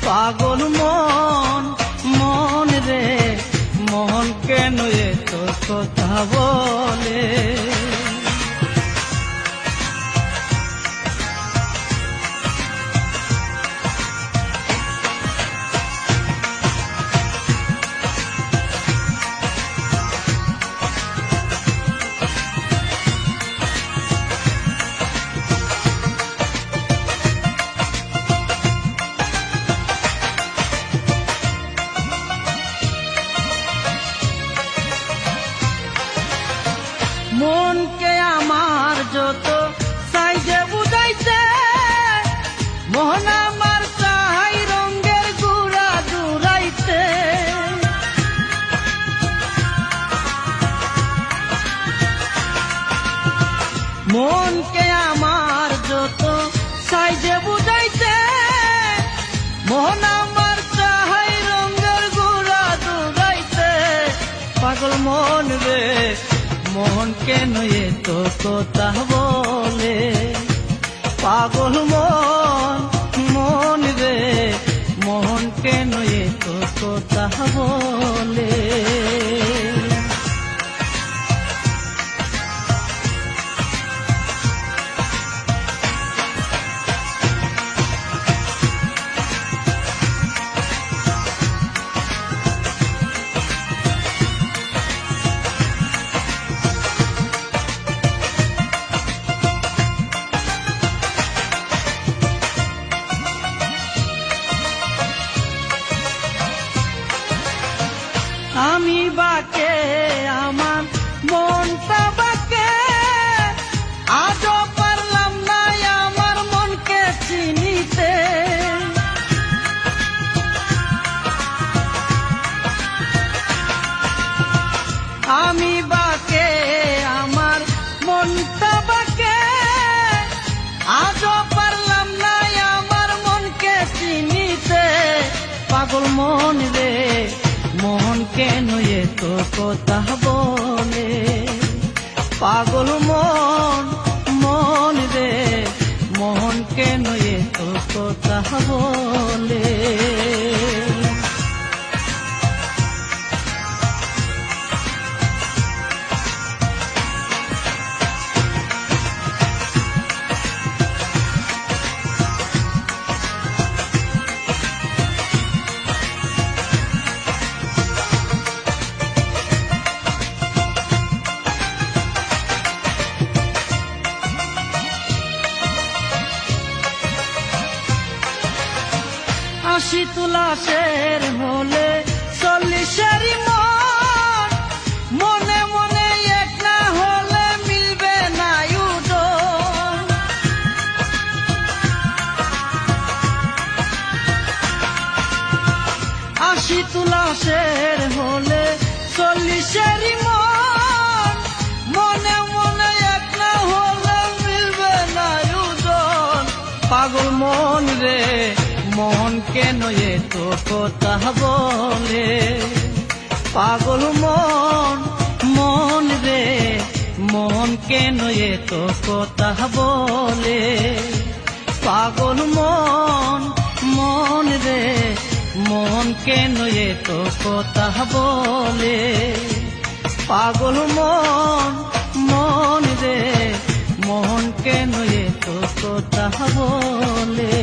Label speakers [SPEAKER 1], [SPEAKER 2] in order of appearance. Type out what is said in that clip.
[SPEAKER 1] পাগল মন মন রে মন কেন এত কথা বলে। মনকে আমার যত চাইছে বুঝাইতে, মন আমার চাই রঙের গুড়া জুড়াইতে। মনকে আমার যত চাইছে বুঝাইতে, মন আমার চাই রঙের গুড়া জুড়াইতে। পাগল মন রে মন কেন এত কথা বলে। পাগল মন মন রে মন কেন এত কথা বলে। আমি বাকে আমার মনটা বাকে, আজও পারলাম না আমার মনকে চিনিতে। আমি বাকে আমার মনটা বাকে, আজও পারলাম না আমার মনকে চিনিতে। পাগল মন রে মন কেন এত কথা বলে। পাগল মন মন রে মন কেন এত কথা বলে। আশি তুলাশের হলে 40-এর মন, মনে মনে এক না হলে মিলবে না উদর। আশি তুলাশের হলে 40-এর মন, মনে মনে এক না হলে মিলবে না উদর। পাগল মন রে মন কেন এত কথা বলে। পাগল মন মন রে মন কেন এত কথা বলে। পাগল মন মন রে মন কেন এত কথা বলে। পাগল মন মন রে মন কেন এত কথা বলে।